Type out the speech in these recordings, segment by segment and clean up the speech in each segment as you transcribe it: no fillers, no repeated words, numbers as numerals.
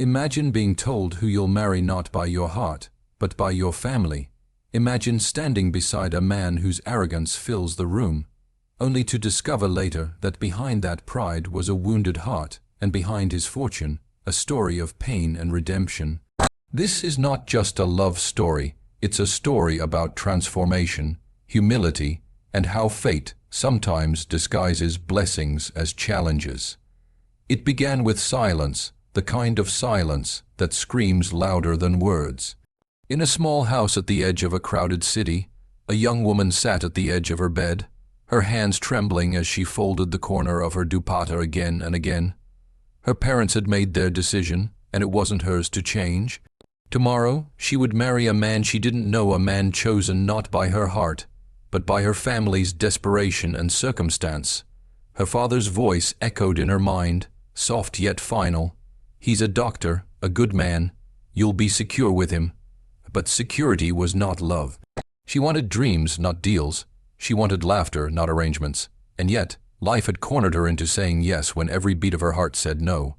Imagine being told who you'll marry not by your heart, but by your family. Imagine standing beside a man whose arrogance fills the room, only to discover later that behind that pride was a wounded heart, and behind his fortune, a story of pain and redemption. This is not just a love story, it's a story about transformation, humility, and how fate sometimes disguises blessings as challenges. It began with silence, the kind of silence that screams louder than words. In a small house at the edge of a crowded city, a young woman sat at the edge of her bed, her hands trembling as she folded the corner of her dupatta again and again. Her parents had made their decision, and it wasn't hers to change. Tomorrow, she would marry a man she didn't know, a man chosen not by her heart, but by her family's desperation and circumstance. Her father's voice echoed in her mind, soft yet final. He's a doctor, a good man. You'll be secure with him. But security was not love. She wanted dreams, not deals. She wanted laughter, not arrangements. And yet, life had cornered her into saying yes when every beat of her heart said no.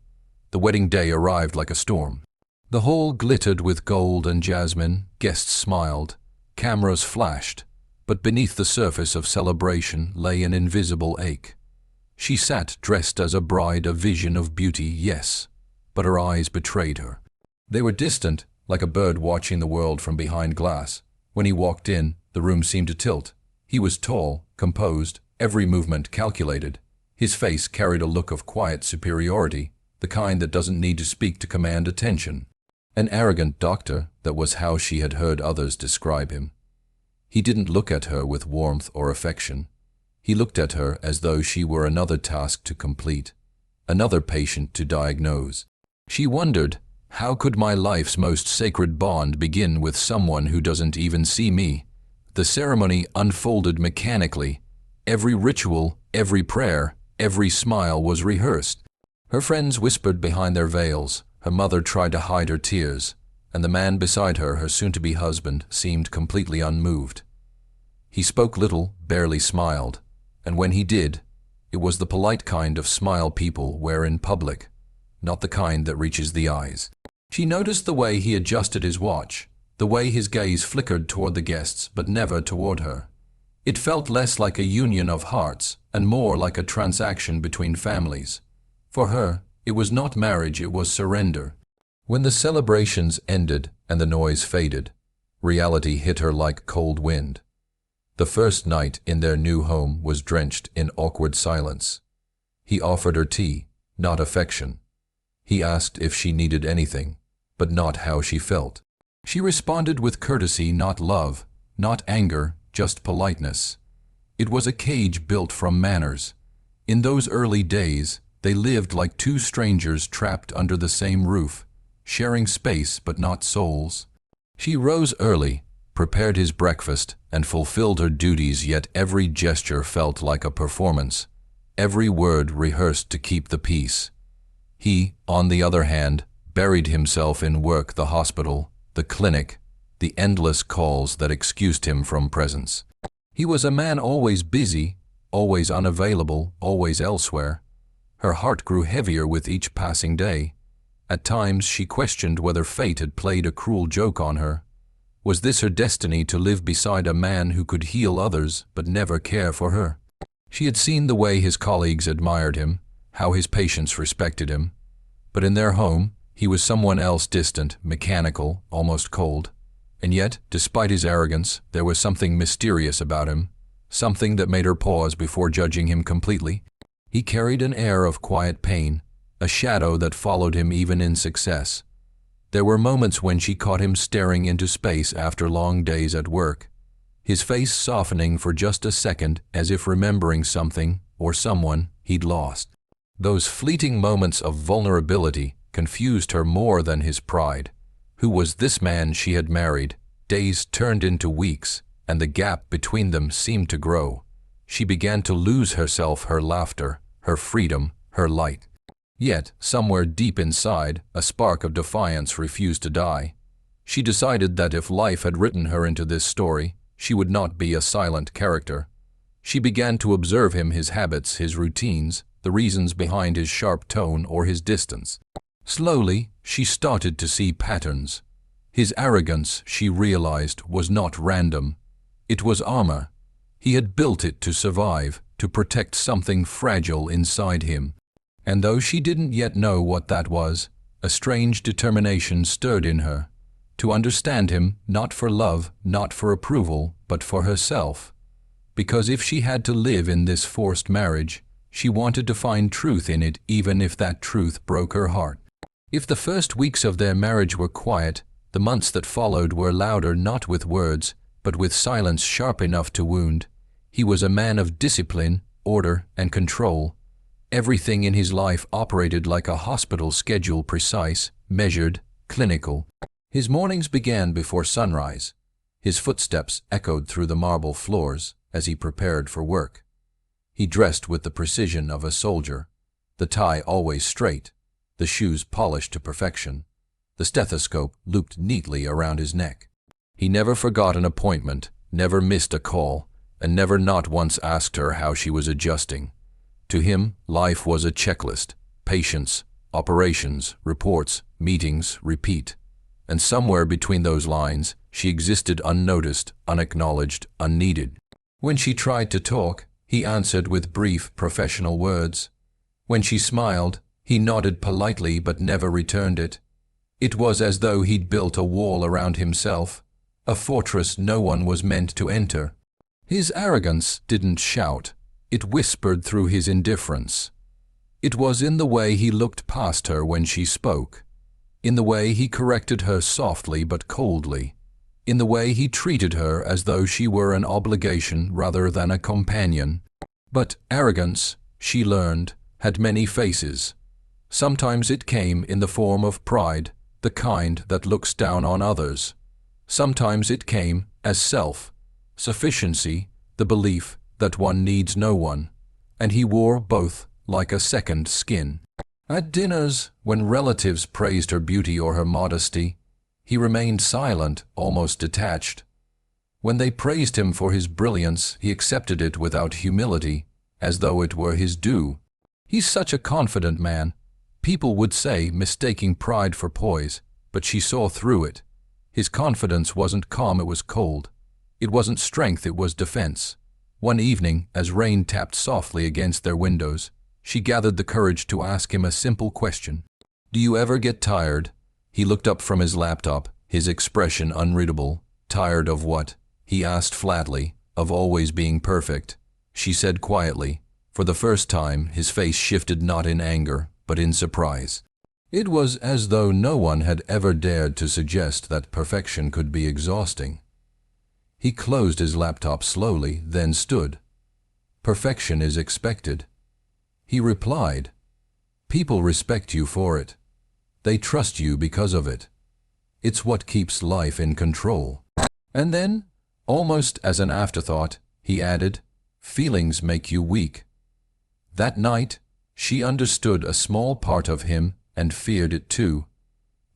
The wedding day arrived like a storm. The hall glittered with gold and jasmine, guests smiled, cameras flashed, but beneath the surface of celebration lay an invisible ache. She sat dressed as a bride, a vision of beauty, yes, but her eyes betrayed her. They were distant, like a bird watching the world from behind glass. When he walked in, the room seemed to tilt. He was tall, composed, every movement calculated. His face carried a look of quiet superiority, the kind that doesn't need to speak to command attention. An arrogant doctor, that was how she had heard others describe him. He didn't look at her with warmth or affection. He looked at her as though she were another task to complete, another patient to diagnose. She wondered, how could my life's most sacred bond begin with someone who doesn't even see me? The ceremony unfolded mechanically. Every ritual, every prayer, every smile was rehearsed. Her friends whispered behind their veils. Her mother tried to hide her tears, and the man beside her, her soon-to-be husband, seemed completely unmoved. He spoke little, barely smiled, and when he did, it was the polite kind of smile people wear in public, not the kind that reaches the eyes. She noticed the way he adjusted his watch, the way his gaze flickered toward the guests but never toward her. It felt less like a union of hearts and more like a transaction between families. For her, it was not marriage, it was surrender. When the celebrations ended and the noise faded, reality hit her like cold wind. The first night in their new home was drenched in awkward silence. He offered her tea, not affection. He asked if she needed anything, but not how she felt. She responded with courtesy, not love, not anger, just politeness. It was a cage built from manners. In those early days, they lived like two strangers trapped under the same roof, sharing space but not souls. She rose early, prepared his breakfast, and fulfilled her duties, yet every gesture felt like a performance, every word rehearsed to keep the peace. He, on the other hand, buried himself in work, the hospital, the clinic, the endless calls that excused him from presence. He was a man always busy, always unavailable, always elsewhere. Her heart grew heavier with each passing day. At times she questioned whether fate had played a cruel joke on her. Was this her destiny, to live beside a man who could heal others but never care for her? She had seen the way his colleagues admired him, how his patients respected him. But in their home, he was someone else, distant, mechanical, almost cold. And yet, despite his arrogance, there was something mysterious about him, something that made her pause before judging him completely. He carried an air of quiet pain, a shadow that followed him even in success. There were moments when she caught him staring into space after long days at work, his face softening for just a second as if remembering something or someone he'd lost. Those fleeting moments of vulnerability confused her more than his pride. Who was this man she had married? Days turned into weeks, and the gap between them seemed to grow. She began to lose herself, her laughter, her freedom, her light. Yet, somewhere deep inside, a spark of defiance refused to die. She decided that if life had written her into this story, she would not be a silent character. She began to observe him, his habits, his routines, the reasons behind his sharp tone or his distance. Slowly, she started to see patterns. His arrogance, she realized, was not random. It was armor. He had built it to survive, to protect something fragile inside him. And though she didn't yet know what that was, a strange determination stirred in her. To understand him, not for love, not for approval, but for herself. Because if she had to live in this forced marriage, she wanted to find truth in it, even if that truth broke her heart. If the first weeks of their marriage were quiet, the months that followed were louder, not with words, but with silence sharp enough to wound. He was a man of discipline, order, and control. Everything in his life operated like a hospital schedule, precise, measured, clinical. His mornings began before sunrise. His footsteps echoed through the marble floors as he prepared for work. He dressed with the precision of a soldier, the tie always straight, the shoes polished to perfection, the stethoscope looped neatly around his neck. He never forgot an appointment, never missed a call, and never not once asked her how she was adjusting. To him, life was a checklist: patience, operations, reports, meetings, repeat. And somewhere between those lines, she existed unnoticed, unacknowledged, unneeded. When she tried to talk, he answered with brief, professional words. When she smiled, he nodded politely but never returned it. It was as though he'd built a wall around himself, a fortress no one was meant to enter. His arrogance didn't shout. It whispered through his indifference. It was in the way he looked past her when she spoke, in the way he corrected her softly but coldly, in the way he treated her as though she were an obligation rather than a companion. But arrogance, she learned, had many faces. Sometimes it came in the form of pride, the kind that looks down on others. Sometimes it came as self-sufficiency, the belief that one needs no one, and he wore both like a second skin. At dinners, when relatives praised her beauty or her modesty, he remained silent, almost detached. When they praised him for his brilliance, he accepted it without humility, as though it were his due. He's such a confident man, people would say, mistaking pride for poise, but she saw through it. His confidence wasn't calm, it was cold. It wasn't strength, it was defense. One evening, as rain tapped softly against their windows, she gathered the courage to ask him a simple question. "Do you ever get tired?" He looked up from his laptop, his expression unreadable. "Tired of what?" he asked flatly. "Of always being perfect." She said quietly. For the first time, his face shifted not in anger, but in surprise. It was as though no one had ever dared to suggest that perfection could be exhausting. He closed his laptop slowly, then stood. "Perfection is expected." He replied, "People respect you for it. They trust you because of it. It's what keeps life in control." And then, almost as an afterthought, he added, "Feelings make you weak." That night, she understood a small part of him and feared it too.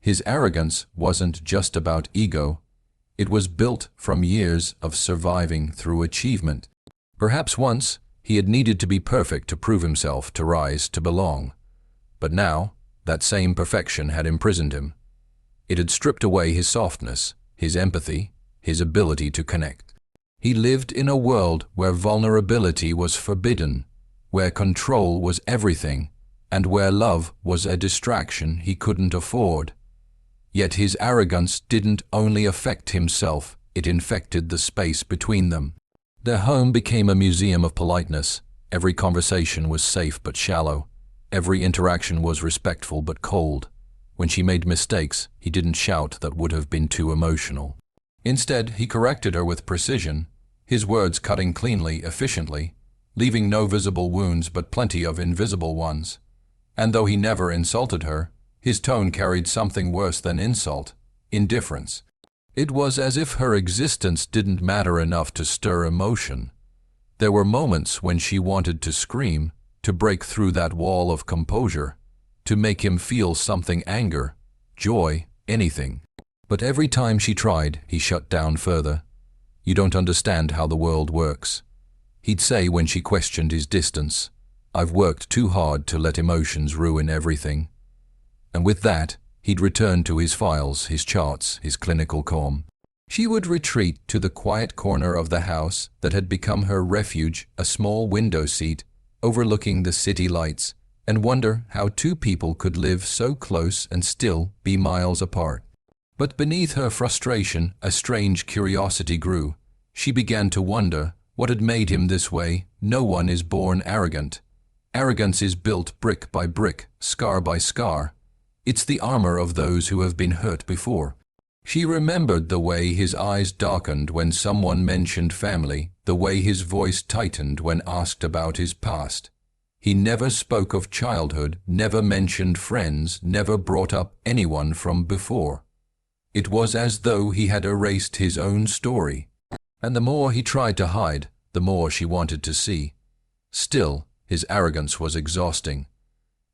His arrogance wasn't just about ego. It was built from years of surviving through achievement. Perhaps once, he had needed to be perfect to prove himself, to rise, to belong. But now, that same perfection had imprisoned him. It had stripped away his softness, his empathy, his ability to connect. He lived in a world where vulnerability was forbidden, where control was everything, and where love was a distraction he couldn't afford. Yet his arrogance didn't only affect himself, it infected the space between them. Their home became a museum of politeness. Every conversation was safe but shallow. Every interaction was respectful but cold. When she made mistakes, he didn't shout, that would have been too emotional. Instead, he corrected her with precision, his words cutting cleanly, efficiently, leaving no visible wounds but plenty of invisible ones. And though he never insulted her, his tone carried something worse than insult: indifference. It was as if her existence didn't matter enough to stir emotion. There were moments when she wanted to scream, to break through that wall of composure, to make him feel something: anger, joy, anything. But every time she tried, he shut down further. "You don't understand how the world works," he'd say when she questioned his distance. "I've worked too hard to let emotions ruin everything." And with that, he'd return to his files, his charts, his clinical calm. She would retreat to the quiet corner of the house that had become her refuge, a small window seat overlooking the city lights, and wonder how two people could live so close and still be miles apart. But beneath her frustration, a strange curiosity grew. She began to wonder what had made him this way. No one is born arrogant. Arrogance is built brick by brick, scar by scar. It's the armor of those who have been hurt before. She remembered the way his eyes darkened when someone mentioned family, the way his voice tightened when asked about his past. He never spoke of childhood, never mentioned friends, never brought up anyone from before. It was as though he had erased his own story. And the more he tried to hide, the more she wanted to see. Still, his arrogance was exhausting.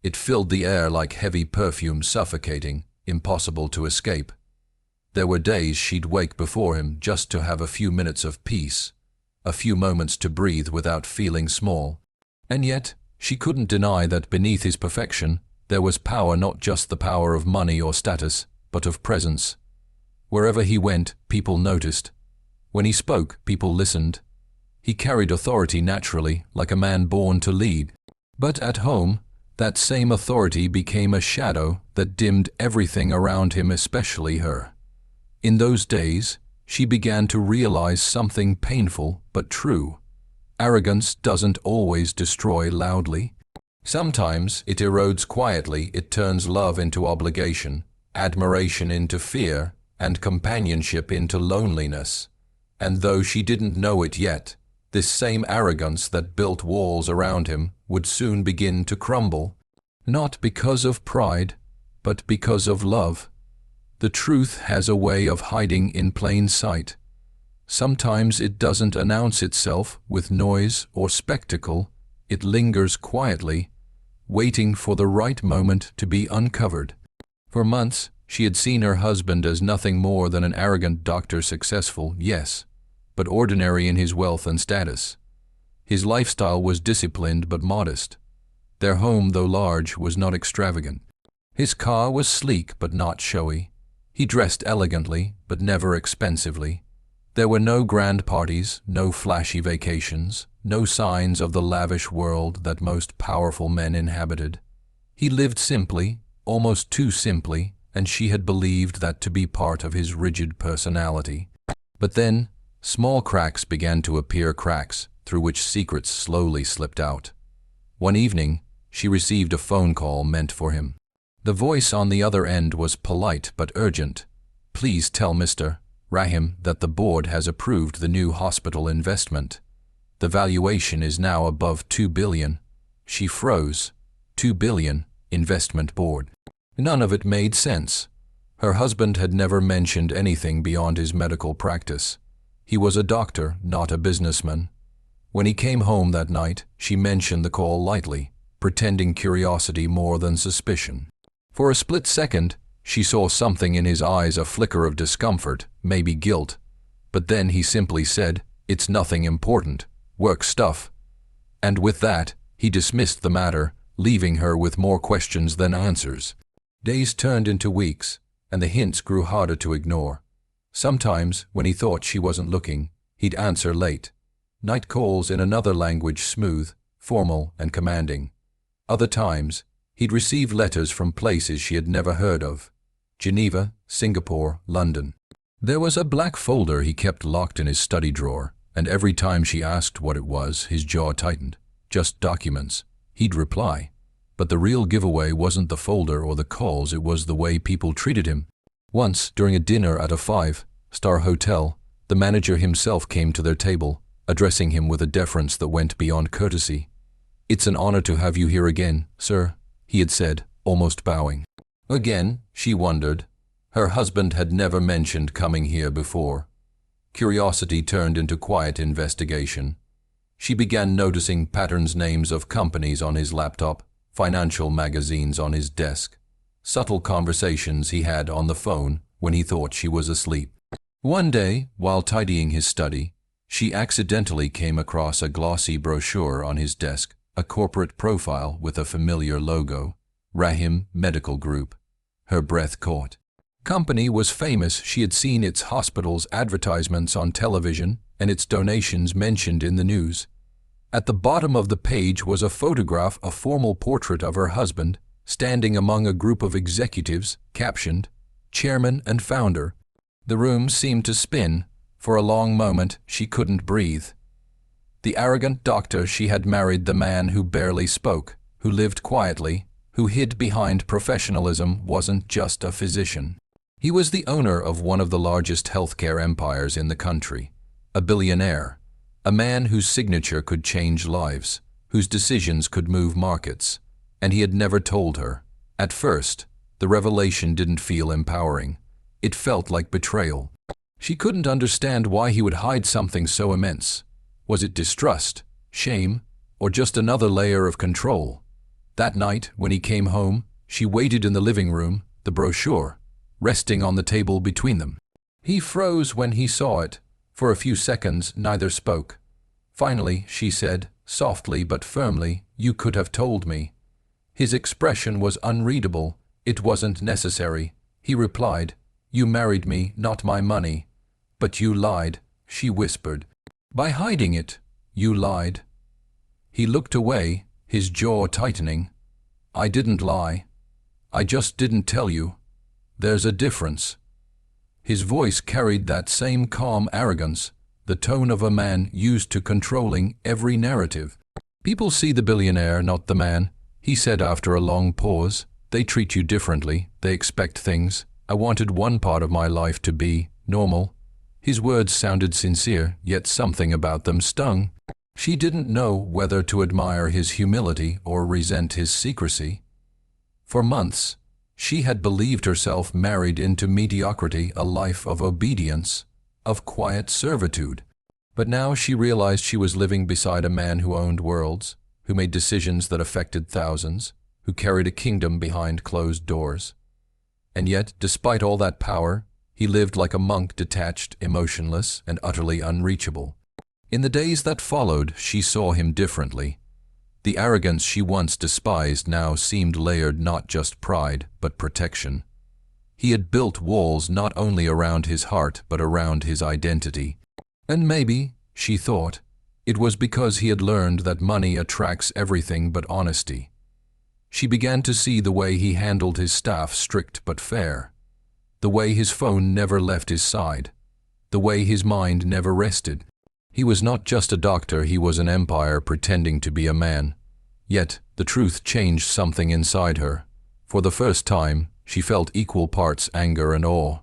It filled the air like heavy perfume, suffocating, impossible to escape. There were days she'd wake before him just to have a few minutes of peace, a few moments to breathe without feeling small. And yet, she couldn't deny that beneath his perfection, there was power, not just the power of money or status, but of presence. Wherever he went, people noticed. When he spoke, people listened. He carried authority naturally, like a man born to lead. But at home, that same authority became a shadow that dimmed everything around him, especially her. In those days, she began to realize something painful but true. Arrogance doesn't always destroy loudly. Sometimes it erodes quietly. It turns love into obligation, admiration into fear, and companionship into loneliness. And though she didn't know it yet, this same arrogance that built walls around him would soon begin to crumble, not because of pride, but because of love. The truth has a way of hiding in plain sight. Sometimes it doesn't announce itself with noise or spectacle. It lingers quietly, waiting for the right moment to be uncovered. For months, she had seen her husband as nothing more than an arrogant doctor, successful, yes, but ordinary in his wealth and status. His lifestyle was disciplined but modest. Their home, though large, was not extravagant. His car was sleek but not showy. He dressed elegantly but never expensively. There were no grand parties, no flashy vacations, no signs of the lavish world that most powerful men inhabited. He lived simply, almost too simply, and she had believed that to be part of his rigid personality. But then, small cracks began to appear, cracks through which secrets slowly slipped out. One evening, she received a phone call meant for him. The voice on the other end was polite but urgent. "Please tell Mr. Rahim that the board has approved the new hospital investment. The valuation is now above $2 billion. She froze. $2 billion, investment board. None of it made sense. Her husband had never mentioned anything beyond his medical practice. He was a doctor, not a businessman. When he came home that night, she mentioned the call lightly, pretending curiosity more than suspicion. For a split second, she saw something in his eyes, a flicker of discomfort, maybe guilt. But then he simply said, "It's nothing important, work stuff." And with that, he dismissed the matter, leaving her with more questions than answers. Days turned into weeks, and the hints grew harder to ignore. Sometimes, when he thought she wasn't looking, he'd answer late. Night calls in another language, smooth, formal, and commanding. Other times, he'd receive letters from places she had never heard of. Geneva, Singapore, London. There was a black folder he kept locked in his study drawer, and every time she asked what it was, his jaw tightened. "Just documents," he'd reply. But the real giveaway wasn't the folder or the calls, it was the way people treated him. Once, during a dinner at a five-star hotel, the manager himself came to their table, addressing him with a deference that went beyond courtesy. "It's an honor to have you here again, sir," he had said, almost bowing. Again, she wondered. Her husband had never mentioned coming here before. Curiosity turned into quiet investigation. She began noticing patterns, names of companies on his laptop, financial magazines on his desk, subtle conversations he had on the phone when he thought she was asleep. One day, while tidying his study, she accidentally came across a glossy brochure on his desk, a corporate profile with a familiar logo, Rahim Medical Group. Her breath caught. Company was famous. She had seen its hospital's advertisements on television and its donations mentioned in the news. At the bottom of the page was a photograph, a formal portrait of her husband, standing among a group of executives, captioned, "Chairman and Founder." The room seemed to spin. For a long moment, she couldn't breathe. The arrogant doctor she had married, the man who barely spoke, who lived quietly, who hid behind professionalism, wasn't just a physician. He was the owner of one of the largest healthcare empires in the country, a billionaire, a man whose signature could change lives, whose decisions could move markets. And he had never told her. At first, the revelation didn't feel empowering. It felt like betrayal. She couldn't understand why he would hide something so immense. Was it distrust, shame, or just another layer of control? That night, when he came home, she waited in the living room, the brochure resting on the table between them. He froze when he saw it. For a few seconds, neither spoke. Finally, she said, softly but firmly, "You could have told me." His expression was unreadable. "It wasn't necessary," he replied. "You married me, not my money." "But you lied," she whispered. "By hiding it, you lied." He looked away, his jaw tightening. "I didn't lie. I just didn't tell you. There's a difference." His voice carried that same calm arrogance, the tone of a man used to controlling every narrative. "People see the billionaire, not the man," he said after a long pause. "They treat you differently. They expect things. I wanted one part of my life to be normal." His words sounded sincere, yet something about them stung. She didn't know whether to admire his humility or resent his secrecy. For months, she had believed herself married into mediocrity, a life of obedience, of quiet servitude. But now she realized she was living beside a man who owned worlds, who made decisions that affected thousands, who carried a kingdom behind closed doors. And yet, despite all that power, he lived like a monk, detached, emotionless, and utterly unreachable. In the days that followed, she saw him differently. The arrogance she once despised now seemed layered not just pride, but protection. He had built walls not only around his heart, but around his identity. And maybe, she thought, it was because he had learned that money attracts everything but honesty. She began to see the way he handled his staff, strict but fair. The way his phone never left his side. The way his mind never rested. He was not just a doctor, he was an empire pretending to be a man. Yet, the truth changed something inside her. For the first time, she felt equal parts anger and awe.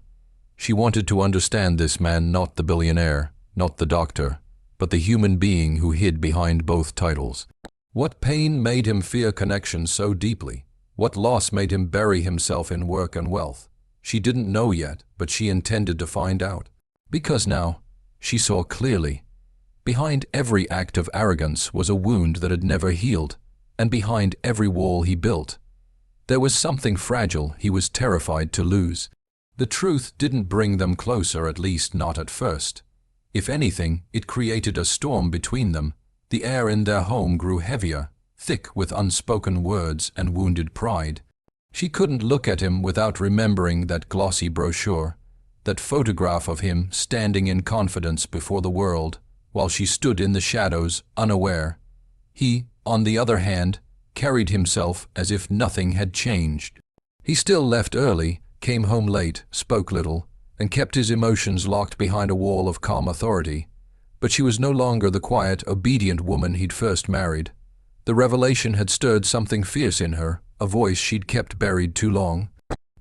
She wanted to understand this man, not the billionaire, not the doctor, but the human being who hid behind both titles. What pain made him fear connection so deeply? What loss made him bury himself in work and wealth? She didn't know yet, but she intended to find out. Because now, she saw clearly. Behind every act of arrogance was a wound that had never healed, and behind every wall he built, there was something fragile he was terrified to lose. The truth didn't bring them closer, at least not at first. If anything, it created a storm between them. The air in their home grew heavier, thick with unspoken words and wounded pride. She couldn't look at him without remembering that glossy brochure, that photograph of him standing in confidence before the world, while she stood in the shadows, unaware. He, on the other hand, carried himself as if nothing had changed. He still left early, came home late, spoke little, and kept his emotions locked behind a wall of calm authority. But she was no longer the quiet, obedient woman he'd first married. The revelation had stirred something fierce in her, a voice she'd kept buried too long.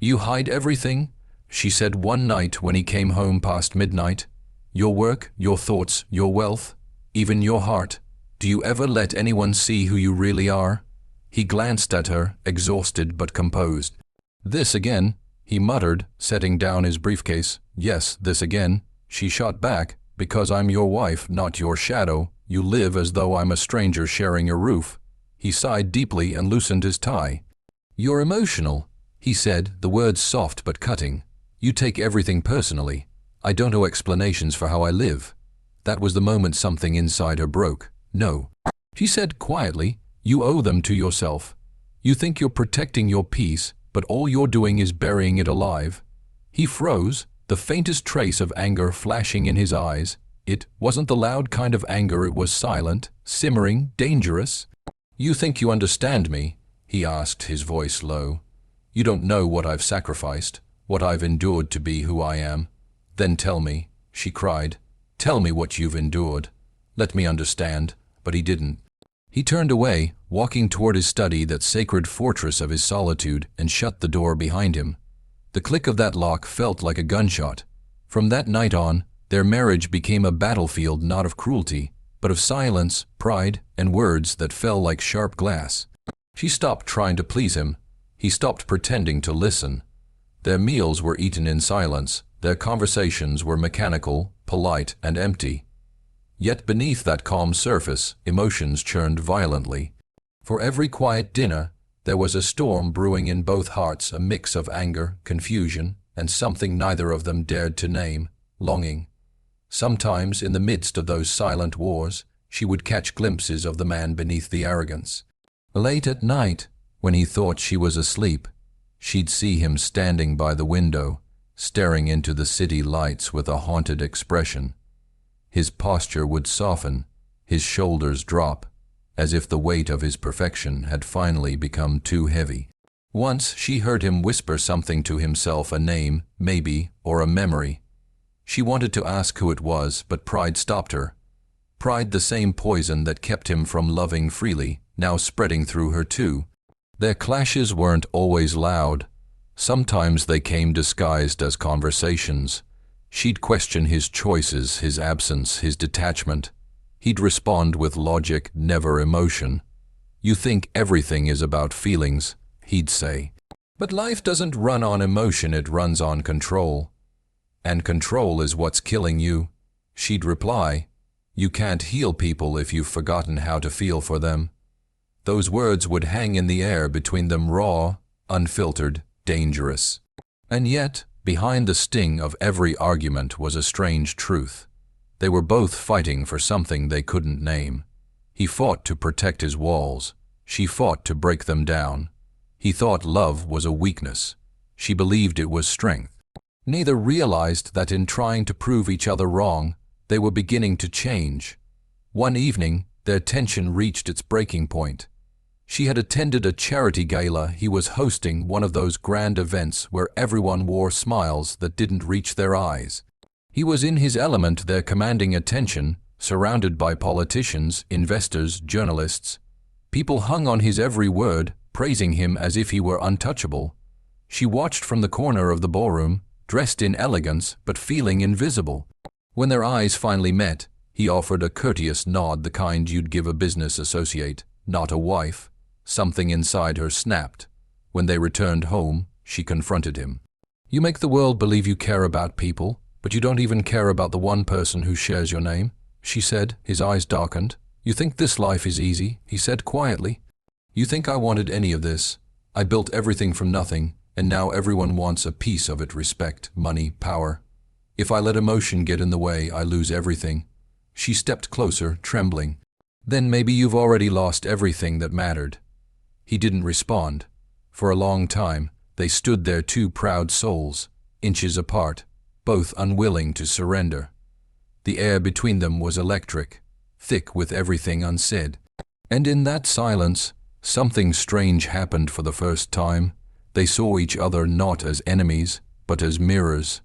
"You hide everything," she said one night when he came home past midnight. "Your work, your thoughts, your wealth, even your heart. Do you ever let anyone see who you really are?" He glanced at her, exhausted but composed. "This again," he muttered, setting down his briefcase. "Yes, this again," she shot back. "Because I'm your wife, not your shadow. You live as though I'm a stranger sharing a roof." He sighed deeply and loosened his tie. "You're emotional," he said, the words soft but cutting. "You take everything personally. I don't owe explanations for how I live." That was the moment something inside her broke. "No," she said quietly, "you owe them to yourself. You think you're protecting your peace, but all you're doing is burying it alive." He froze, the faintest trace of anger flashing in his eyes. It wasn't the loud kind of anger, it was silent, simmering, dangerous. "You think you understand me?" he asked, his voice low. "You don't know what I've sacrificed, what I've endured to be who I am." "Then tell me," she cried. "Tell me what you've endured. Let me understand." But he didn't. He turned away, walking toward his study, that sacred fortress of his solitude, and shut the door behind him. The click of that lock felt like a gunshot. From that night on, their marriage became a battlefield not of cruelty, but of silence, pride, and words that fell like sharp glass. She stopped trying to please him. He stopped pretending to listen. Their meals were eaten in silence. Their conversations were mechanical, polite, and empty. Yet beneath that calm surface, emotions churned violently. For every quiet dinner, there was a storm brewing in both hearts, a mix of anger, confusion, and something neither of them dared to name: longing. Sometimes, in the midst of those silent wars, she would catch glimpses of the man beneath the arrogance. Late at night, when he thought she was asleep, she'd see him standing by the window, staring into the city lights with a haunted expression. His posture would soften, his shoulders drop, as if the weight of his perfection had finally become too heavy. Once she heard him whisper something to himself, a name, maybe, or a memory. She wanted to ask who it was, but pride stopped her. Pride, the same poison that kept him from loving freely, now spreading through her too. Their clashes weren't always loud. Sometimes they came disguised as conversations. She'd question his choices, his absence, his detachment. He'd respond with logic, never emotion. "You think everything is about feelings," he'd say. "But life doesn't run on emotion, it runs on control. And control is what's killing you." She'd reply, "You can't heal people if you've forgotten how to feel for them." Those words would hang in the air between them, raw, unfiltered, dangerous. And yet, behind the sting of every argument was a strange truth. They were both fighting for something they couldn't name. He fought to protect his walls. She fought to break them down. He thought love was a weakness. She believed it was strength. Neither realized that in trying to prove each other wrong, they were beginning to change. One evening, their tension reached its breaking point. She had attended a charity gala. He was hosting, one of those grand events where everyone wore smiles that didn't reach their eyes. He was in his element there, commanding attention, surrounded by politicians, investors, journalists. People hung on his every word, praising him as if he were untouchable. She watched from the corner of the ballroom, dressed in elegance but feeling invisible. When their eyes finally met, he offered a courteous nod, the kind you'd give a business associate, not a wife. Something inside her snapped. When they returned home, she confronted him. "You make the world believe you care about people, but you don't even care about the one person who shares your name," she said. His eyes darkened. "You think this life is easy," he said quietly. "You think I wanted any of this? I built everything from nothing, and now everyone wants a piece of it: respect, money, power. If I let emotion get in the way, I lose everything." She stepped closer, trembling. "Then maybe you've already lost everything that mattered." He didn't respond. For a long time, they stood there, two proud souls, inches apart, both unwilling to surrender. The air between them was electric, thick with everything unsaid. And in that silence, something strange happened for the first time. They saw each other not as enemies, but as mirrors.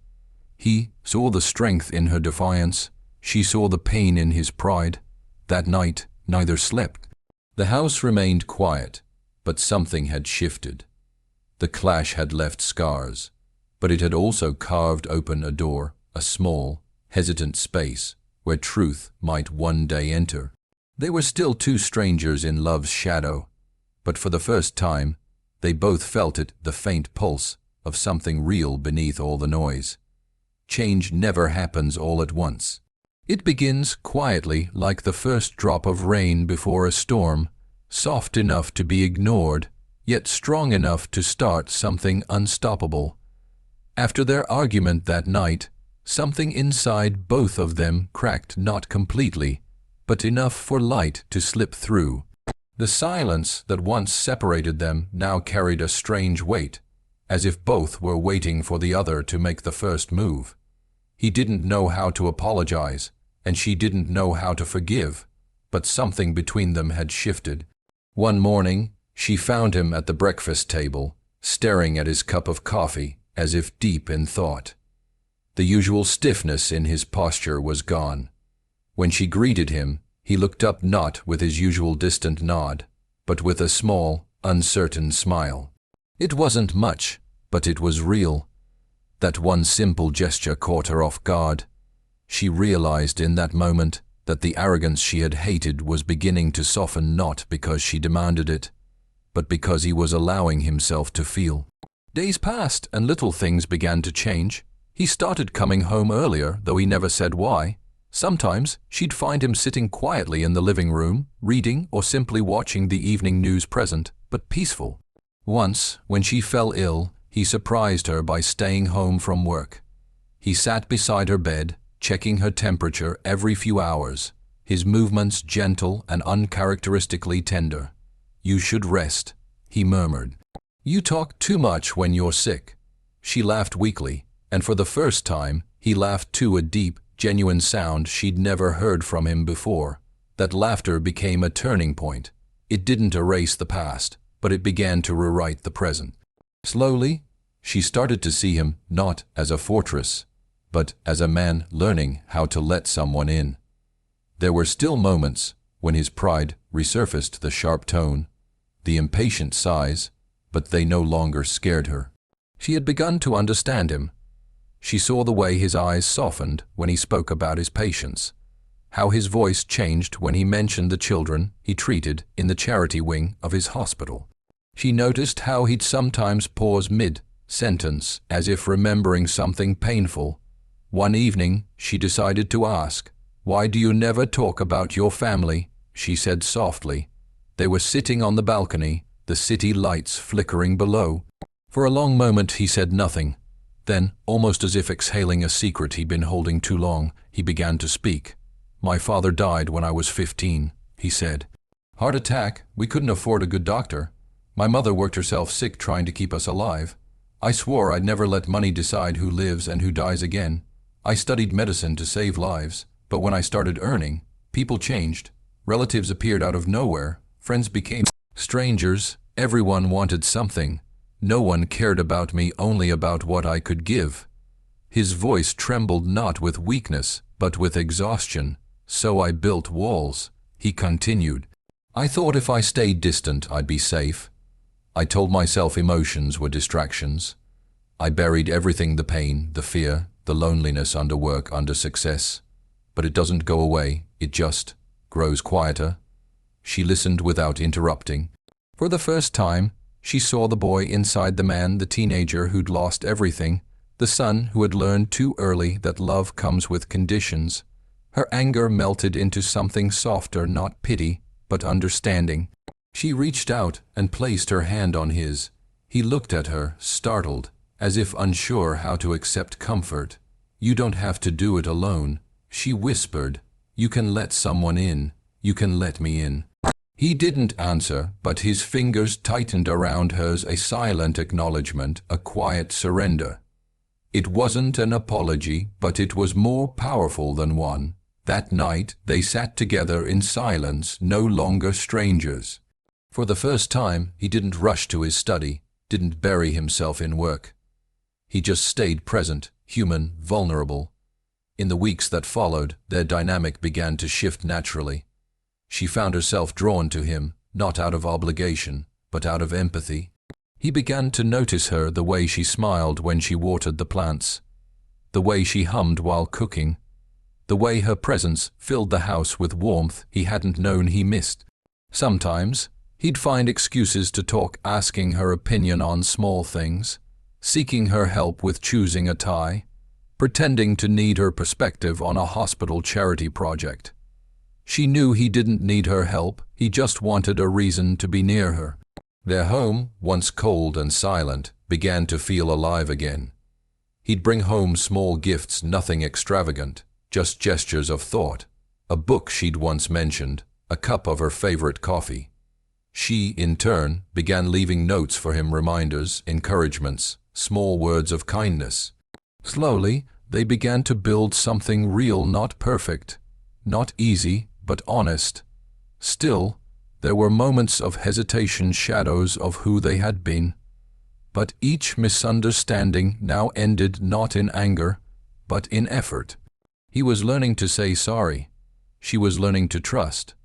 He saw the strength in her defiance. She saw the pain in his pride. That night, neither slept. The house remained quiet, but something had shifted. The clash had left scars, but it had also carved open a door, a small, hesitant space where truth might one day enter. They were still two strangers in love's shadow, but for the first time, they both felt it, the faint pulse of something real beneath all the noise. Change never happens all at once. It begins quietly, like the first drop of rain before a storm, soft enough to be ignored, yet strong enough to start something unstoppable. After their argument that night, something inside both of them cracked, not completely, but enough for light to slip through. The silence that once separated them now carried a strange weight, as if both were waiting for the other to make the first move. He didn't know how to apologize, and she didn't know how to forgive, but something between them had shifted. One morning, she found him at the breakfast table, staring at his cup of coffee, as if deep in thought. The usual stiffness in his posture was gone. When she greeted him, he looked up not with his usual distant nod, but with a small, uncertain smile. It wasn't much, but it was real. That one simple gesture caught her off guard. She realized in that moment that the arrogance she had hated was beginning to soften, not because she demanded it, but because he was allowing himself to feel. Days passed and little things began to change. He started coming home earlier, though he never said why. Sometimes she'd find him sitting quietly in the living room, reading or simply watching the evening news, present but peaceful. Once, when she fell ill, he surprised her by staying home from work. He sat beside her bed, checking her temperature every few hours, his movements gentle and uncharacteristically tender. "You should rest," he murmured. "You talk too much when you're sick." She laughed weakly, and for the first time, he laughed too, a deep, genuine sound she'd never heard from him before. That laughter became a turning point. It didn't erase the past, but it began to rewrite the present. Slowly, she started to see him not as a fortress, but as a man learning how to let someone in. There were still moments when his pride resurfaced, the sharp tone, the impatient sighs, but they no longer scared her. She had begun to understand him. She saw the way his eyes softened when he spoke about his patients, how his voice changed when he mentioned the children he treated in the charity wing of his hospital. She noticed how he'd sometimes pause mid-sentence, as if remembering something painful. One evening, she decided to ask, "Why do you never talk about your family?" she said softly. They were sitting on the balcony, the city lights flickering below. For a long moment he said nothing. Then, almost as if exhaling a secret he'd been holding too long, he began to speak. "My father died when I was 15, he said. "Heart attack, we couldn't afford a good doctor. My mother worked herself sick trying to keep us alive. I swore I'd never let money decide who lives and who dies again. I studied medicine to save lives, but when I started earning, people changed. Relatives appeared out of nowhere, friends became strangers, everyone wanted something. No one cared about me, only about what I could give." His voice trembled not with weakness, but with exhaustion. "So I built walls," he continued. "I thought if I stayed distant I'd be safe. I told myself emotions were distractions. I buried everything, the pain, the fear, the loneliness under work, under success. But it doesn't go away, it just grows quieter." She listened without interrupting. For the first time, she saw the boy inside the man, the teenager who'd lost everything, the son who had learned too early that love comes with conditions. Her anger melted into something softer, not pity, but understanding. She reached out and placed her hand on his. He looked at her, startled, as if unsure how to accept comfort. "You don't have to do it alone," she whispered. "You can let someone in. You can let me in." He didn't answer, but his fingers tightened around hers, a silent acknowledgement, a quiet surrender. It wasn't an apology, but it was more powerful than one. That night, they sat together in silence, no longer strangers. For the first time, he didn't rush to his study, didn't bury himself in work. He just stayed present, human, vulnerable. In the weeks that followed, their dynamic began to shift naturally. She found herself drawn to him, not out of obligation, but out of empathy. He began to notice her, the way she smiled when she watered the plants, the way she hummed while cooking, the way her presence filled the house with warmth he hadn't known he missed. Sometimes, he'd find excuses to talk, asking her opinion on small things, seeking her help with choosing a tie, pretending to need her perspective on a hospital charity project. She knew he didn't need her help, he just wanted a reason to be near her. Their home, once cold and silent, began to feel alive again. He'd bring home small gifts, nothing extravagant, just gestures of thought. A book she'd once mentioned, a cup of her favorite coffee. She, in turn, began leaving notes for him, reminders, encouragements, small words of kindness. Slowly, they began to build something real, not perfect, not easy, but honest. Still, there were moments of hesitation, shadows of who they had been. But each misunderstanding now ended not in anger, but in effort. He was learning to say sorry. She was learning to trust.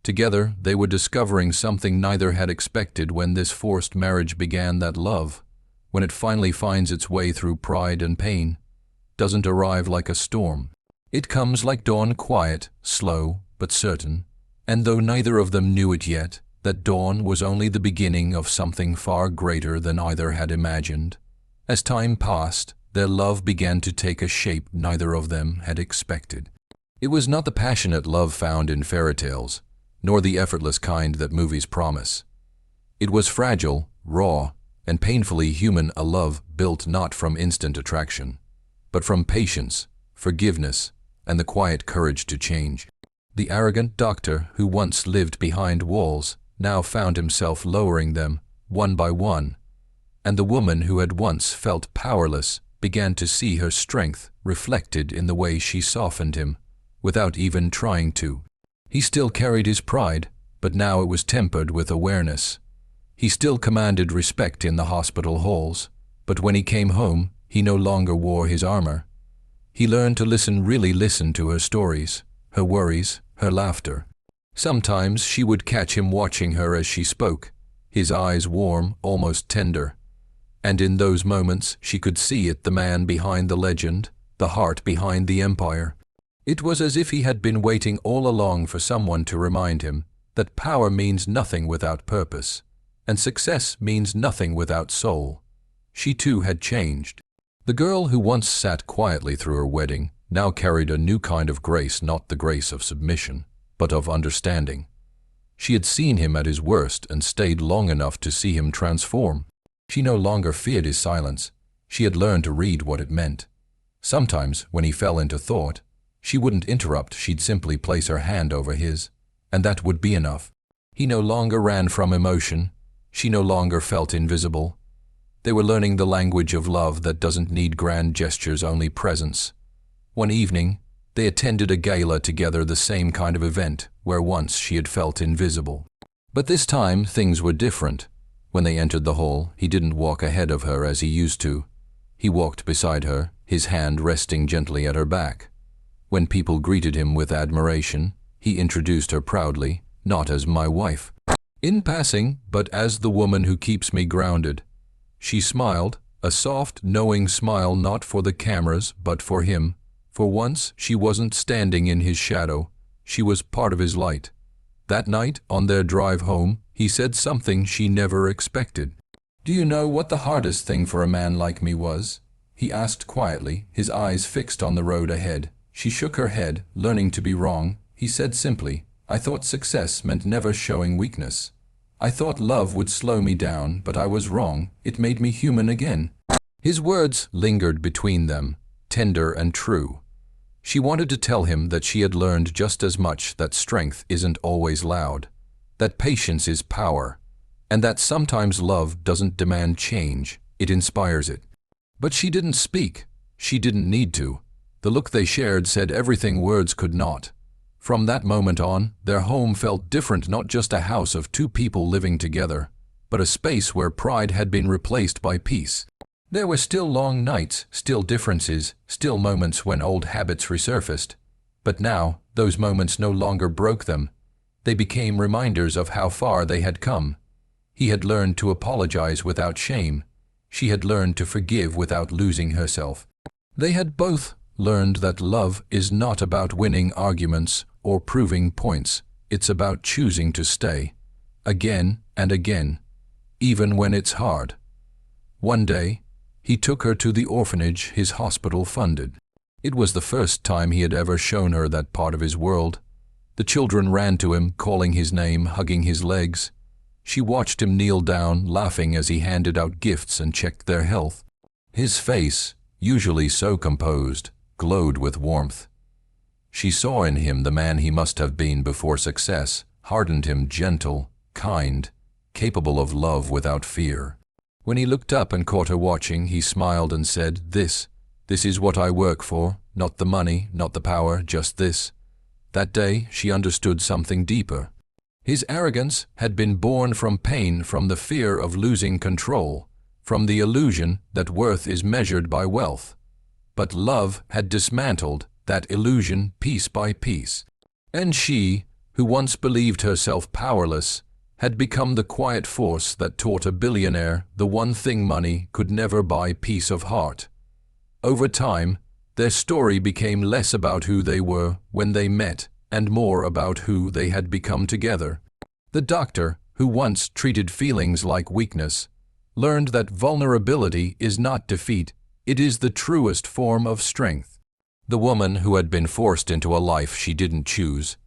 Together, they were discovering something neither had expected when this forced marriage began, that love, when it finally finds its way through pride and pain, doesn't arrive like a storm. It comes like dawn, quiet, slow, but certain. And though neither of them knew it yet, that dawn was only the beginning of something far greater than either had imagined. As time passed, their love began to take a shape neither of them had expected. It was not the passionate love found in fairy tales, nor the effortless kind that movies promise. It was fragile, raw, and painfully human, a love built not from instant attraction, but from patience, forgiveness, and the quiet courage to change. The arrogant doctor who once lived behind walls now found himself lowering them, one by one, and the woman who had once felt powerless began to see her strength reflected in the way she softened him, without even trying to. He still carried his pride, but now it was tempered with awareness. He still commanded respect in the hospital halls, but when he came home, he no longer wore his armor. He learned to listen, really listen to her stories, her worries, her laughter. Sometimes she would catch him watching her as she spoke, his eyes warm, almost tender. And in those moments she could see it, the man behind the legend, the heart behind the empire. It was as if he had been waiting all along for someone to remind him that power means nothing without purpose, and success means nothing without soul. She too had changed. The girl who once sat quietly through her wedding now carried a new kind of grace, not the grace of submission, but of understanding. She had seen him at his worst and stayed long enough to see him transform. She no longer feared his silence. She had learned to read what it meant. Sometimes, when he fell into thought, she wouldn't interrupt, she'd simply place her hand over his, and that would be enough. He no longer ran from emotion. She no longer felt invisible. They were learning the language of love that doesn't need grand gestures, only presence. One evening, they attended a gala together, the same kind of event where once she had felt invisible. But this time, things were different. When they entered the hall, he didn't walk ahead of her as he used to. He walked beside her, his hand resting gently at her back. When people greeted him with admiration, he introduced her proudly, not as my wife, in passing, but as the woman who keeps me grounded. She smiled, a soft, knowing smile, not for the cameras, but for him. For once, she wasn't standing in his shadow. She was part of his light. That night, on their drive home, he said something she never expected. "Do you know what the hardest thing for a man like me was?" he asked quietly, his eyes fixed on the road ahead. She shook her head, learning to be wrong. He said simply, "I thought success meant never showing weakness. I thought love would slow me down, but I was wrong. It made me human again." His words lingered between them, tender and true. She wanted to tell him that she had learned just as much, that strength isn't always loud, that patience is power, and that sometimes love doesn't demand change, it inspires it. But she didn't speak. She didn't need to. The look they shared said everything words could not. From that moment on, their home felt different, not just a house of two people living together, but a space where pride had been replaced by peace. There were still long nights, still differences, still moments when old habits resurfaced. But now, those moments no longer broke them. They became reminders of how far they had come. He had learned to apologize without shame. She had learned to forgive without losing herself. They had both learned that love is not about winning arguments or proving points. It's about choosing to stay, again and again, even when it's hard. One day, he took her to the orphanage his hospital funded. It was the first time he had ever shown her that part of his world. The children ran to him, calling his name, hugging his legs. She watched him kneel down, laughing as he handed out gifts and checked their health. His face, usually so composed, glowed with warmth. She saw in him the man he must have been before success, hardened him, gentle, kind, capable of love without fear. When he looked up and caught her watching, he smiled and said, This is what I work for, not the money, not the power, just this." That day, she understood something deeper. His arrogance had been born from pain, from the fear of losing control, from the illusion that worth is measured by wealth. But love had dismantled that illusion piece by piece. And she, who once believed herself powerless, had become the quiet force that taught a billionaire the one thing money could never buy: peace of heart. Over time, their story became less about who they were when they met and more about who they had become together. The doctor, who once treated feelings like weakness, learned that vulnerability is not defeat, it is the truest form of strength. The woman, who had been forced into a life she didn't choose,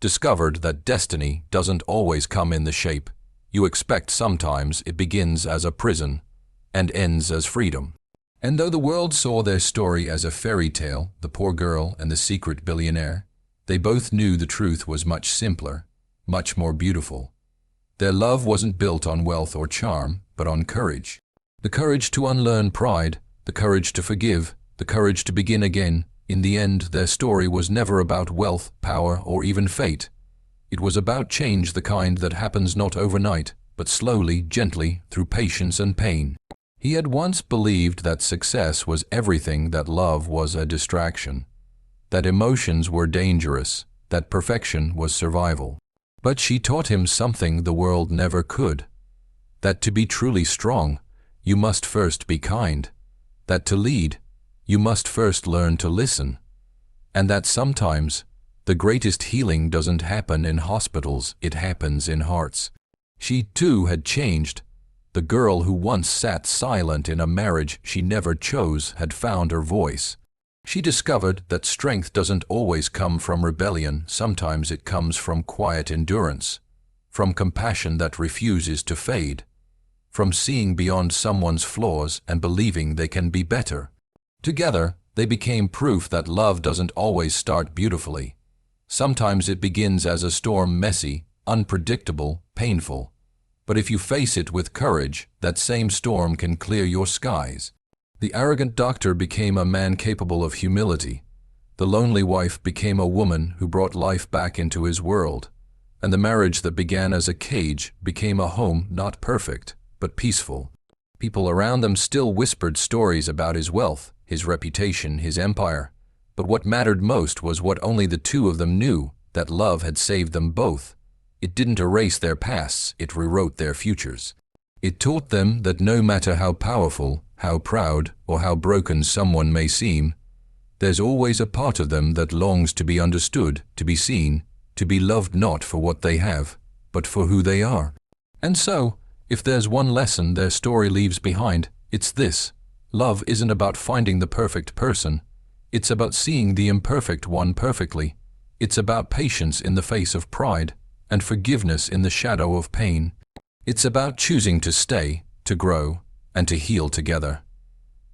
discovered that destiny doesn't always come in the shape you expect. Sometimes it begins as a prison and ends as freedom. And though the world saw their story as a fairy tale, the poor girl and the secret billionaire, they both knew the truth was much simpler, much more beautiful. Their love wasn't built on wealth or charm, but on courage. The courage to unlearn pride, the courage to forgive, the courage to begin again. In the end, their story was never about wealth, power, or even fate. It was about change, the kind that happens not overnight, but slowly, gently, through patience and pain. He had once believed that success was everything, that love was a distraction, that emotions were dangerous, that perfection was survival. But she taught him something the world never could: that to be truly strong, you must first be kind, that to lead, you must first learn to listen, and that sometimes the greatest healing doesn't happen in hospitals, it happens in hearts. She too had changed. The girl who once sat silent in a marriage she never chose had found her voice. She discovered that strength doesn't always come from rebellion, sometimes it comes from quiet endurance, from compassion that refuses to fade, from seeing beyond someone's flaws and believing they can be better. Together, they became proof that love doesn't always start beautifully. Sometimes it begins as a storm, messy, unpredictable, painful. But if you face it with courage, that same storm can clear your skies. The arrogant doctor became a man capable of humility. The lonely wife became a woman who brought life back into his world. And the marriage that began as a cage became a home, not perfect, but peaceful. People around them still whispered stories about his wealth, his reputation, his empire. But what mattered most was what only the two of them knew: that love had saved them both. It didn't erase their pasts, it rewrote their futures. It taught them that no matter how powerful, how proud, or how broken someone may seem, there's always a part of them that longs to be understood, to be seen, to be loved, not for what they have, but for who they are. And so, if there's one lesson their story leaves behind, it's this: love isn't about finding the perfect person. It's about seeing the imperfect one perfectly. It's about patience in the face of pride, and forgiveness in the shadow of pain. It's about choosing to stay, to grow, and to heal together.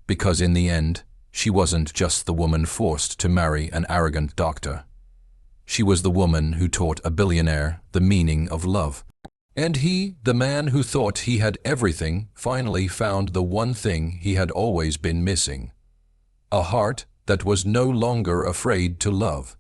Because in the end, she wasn't just the woman forced to marry an arrogant doctor. She was the woman who taught a billionaire the meaning of love. And he, the man who thought he had everything, finally found the one thing he had always been missing: a heart that was no longer afraid to love.